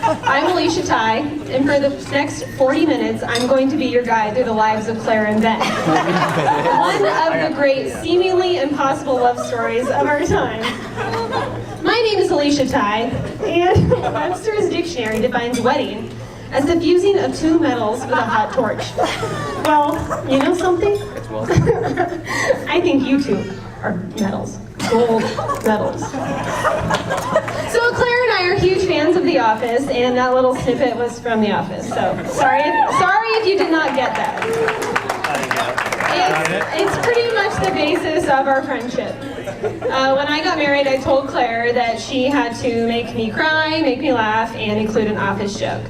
I'm Alicia Ty, and for the next 40 minutes, I'm going to be your guide through the lives of Claire and Ben. One of the great, seemingly impossible love stories of our time. My name is Alicia Ty, and Webster's Dictionary defines wedding as the fusing of two metals with a hot torch. Well, you know something? I think you two are metals. Gold medals. So Claire and I are huge fans of The Office, and that little snippet was from The Office. So sorry if you did not get that. It's pretty much the basis of our friendship. When I got married, I told Claire that she had to make me cry, make me laugh, and include an Office joke.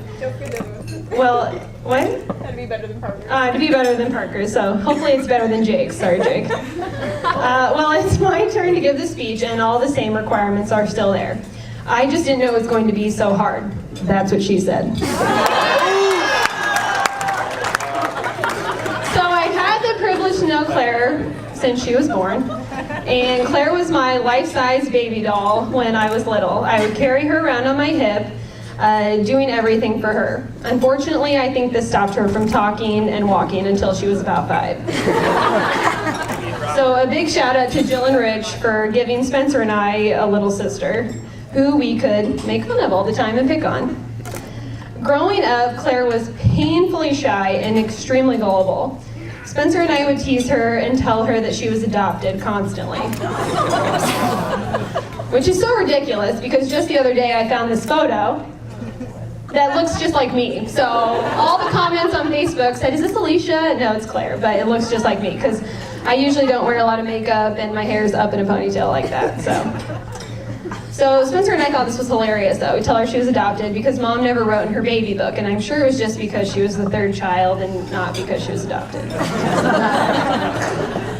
Well, what? To be better than Parker. To be better than Parker, so hopefully it's better than Jake. Sorry, Jake. Well, it's my turn to give the speech, and all the same requirements are still there. I just didn't know it was going to be so hard. That's what she said. So I've had the privilege to know Claire since she was born. And Claire was my life-size baby doll when I was little. I would carry her around on my hip, doing everything for her. Unfortunately, I think this stopped her from talking and walking until she was about 5. So a big shout out to Jill and Rich for giving Spencer and I a little sister, who we could make fun of all the time and pick on. Growing up, Claire was painfully shy and extremely gullible. Spencer and I would tease her and tell her that she was adopted constantly. Which is so ridiculous because just the other day I found this photo that looks just like me. So all the comments on Facebook said, is this Alicia? No, it's Claire, but it looks just like me because I usually don't wear a lot of makeup and my hair's up in a ponytail like that. So Spencer and I thought this was hilarious though. We tell her she was adopted because Mom never wrote in her baby book, and I'm sure it was just because she was the third child and not because she was adopted.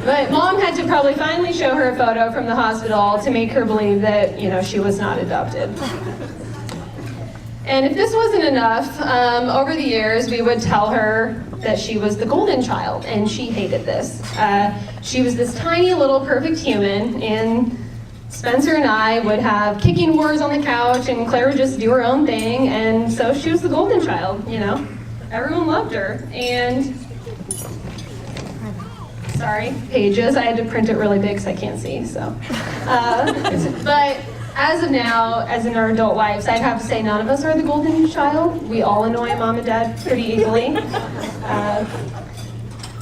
But Mom had to probably finally show her a photo from the hospital to make her believe that, she was not adopted. And if this wasn't enough, over the years we would tell her that she was the golden child, and she hated this. She was this tiny little perfect human, and Spencer and I would have kicking wars on the couch, and Claire would just do her own thing, and so she was the golden child, Everyone loved her, and sorry, pages, I had to print it really big because I can't see, so. But as of now, as in our adult lives, I'd have to say none of us are the golden child. We all annoy Mom and Dad pretty easily.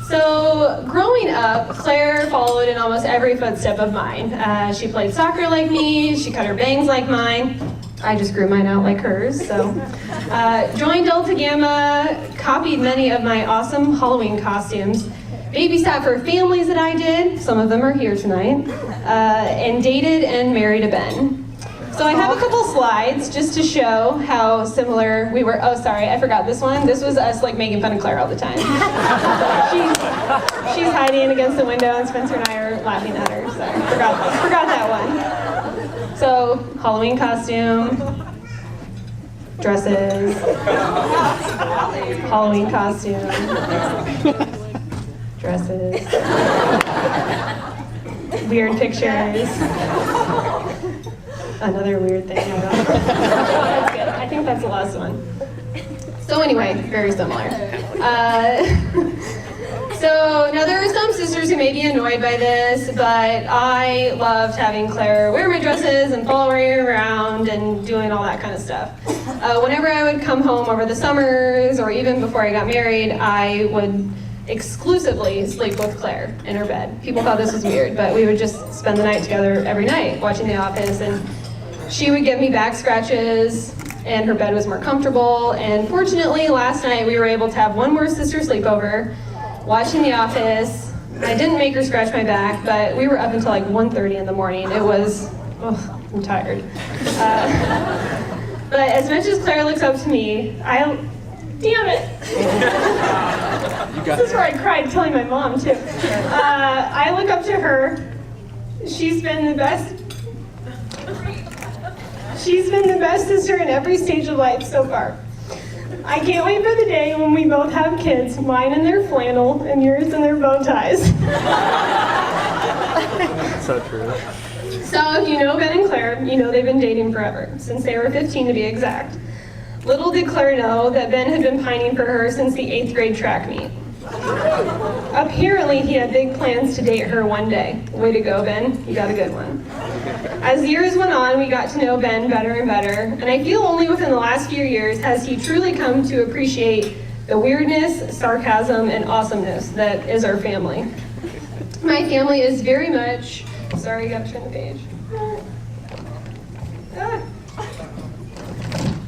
So growing up, Claire followed in almost every footstep of mine. She played soccer like me, she cut her bangs like mine. I just grew mine out like hers, so. Joined Delta Gamma, copied many of my awesome Halloween costumes, babysat for families that I did, some of them are here tonight, and dated and married a Ben. So I have a couple slides just to show how similar we were. Oh, sorry, I forgot this one. This was us making fun of Claire all the time. She's hiding against the window, and Spencer and I are laughing at her. So forgot that one. So Halloween costume, dresses, Halloween costume, dresses, weird pictures. Another weird thing. That's good. I think that's the last one. So anyway, very similar. So now there are some sisters who may be annoyed by this, but I loved having Claire wear my dresses and follow her around and doing all that kind of stuff. Whenever I would come home over the summers or even before I got married, I would exclusively sleep with Claire in her bed. People thought this was weird, but we would just spend the night together every night watching The Office, and she would give me back scratches, and her bed was more comfortable. And fortunately, last night we were able to have one more sister sleepover, watching The Office. I didn't make her scratch my back, but we were up until like 1:30 in the morning. It was, I'm tired. But as much as Claire looks up to me, damn it! This is where I cried telling my mom too. I look up to her. She's been the best sister in every stage of life so far. I can't wait for the day when we both have kids, mine in their flannel and yours in their bow ties. So true. So if you know Ben and Claire, you know they've been dating forever, since they were 15 to be exact. Little did Claire know that Ben had been pining for her since the 8th grade track meet. Apparently, he had big plans to date her one day. Way to go, Ben. You got a good one. As years went on, we got to know Ben better and better, and I feel only within the last few years has he truly come to appreciate the weirdness, sarcasm, and awesomeness that is our family. My family is very much... Sorry, I gotta turn the page.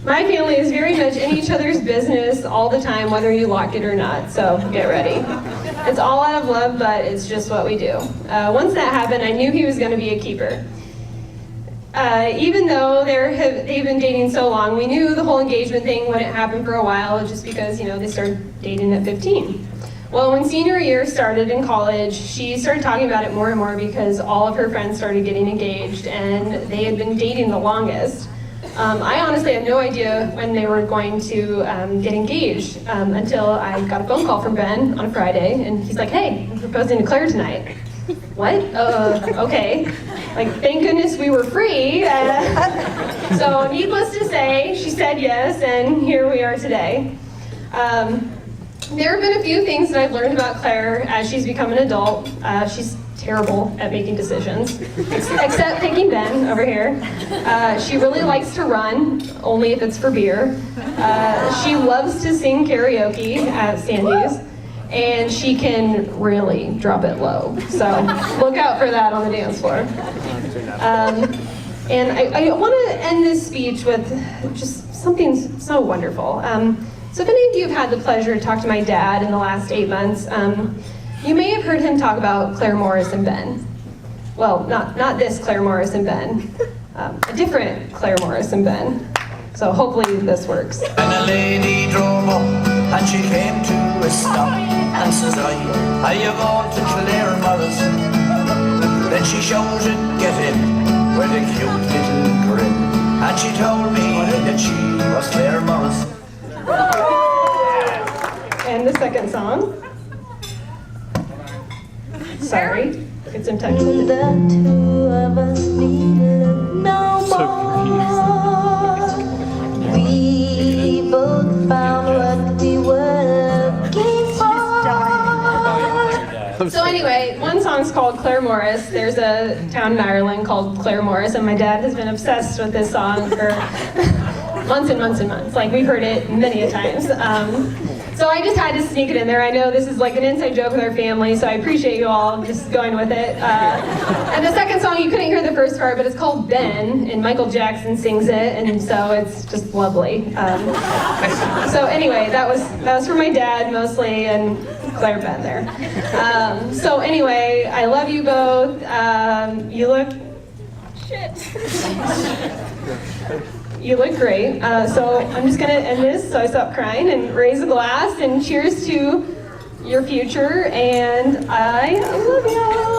My family is very much in each other's business all the time, whether you like it or not, so get ready. It's all out of love, but it's just what we do. Once that happened, I knew he was going to be a keeper. Even though they've been dating so long, we knew the whole engagement thing wouldn't happen for a while, just because, they started dating at 15. Well, when senior year started in college, she started talking about it more and more because all of her friends started getting engaged, and they had been dating the longest. I honestly had no idea when they were going to get engaged until I got a phone call from Ben on a Friday, and he's like, "Hey, I'm proposing to Claire tonight." What? Okay. Like, thank goodness we were free. So needless to say, she said yes, and here we are today. There have been a few things that I've learned about Claire as she's become an adult. She's terrible at making decisions, except picking Ben over here. She really likes to run, only if it's for beer. She loves to sing karaoke at Sandy's, and she can really drop it low. So look out for that on the dance floor. And I want to end this speech with just something so wonderful. So if any of you have had the pleasure to talk to my dad in the last 8 months, you may have heard him talk about Claire Morris and Ben. Well, not this Claire Morris and Ben, a different Claire Morris and Ben. So hopefully this works. And a lady drove up and she came to a stop and says, are you going to Claire Morris? Then she shouted, get in, with a cute little grin. And she told me that she was Claire Morris. And the second song. Sorry, it's in touch with it. The two of us need look no more. We both found what we were looking for. So anyway, one song's called Claire Morris. There's a town in Ireland called Claire Morris, and my dad has been obsessed with this song for months and months and months. Like, we've heard it many a times. So I just had to sneak it in there. I know this is like an inside joke with our family, so I appreciate you all just going with it. And the second song, you couldn't hear the first part, but it's called Ben, and Michael Jackson sings it, and so it's just lovely. So anyway, that was for my dad mostly, and Claire Ben there. So anyway, I love you both. You look... Shit. You look great. So I'm just going to end this so I stop crying and raise a glass and cheers to your future. And I love you.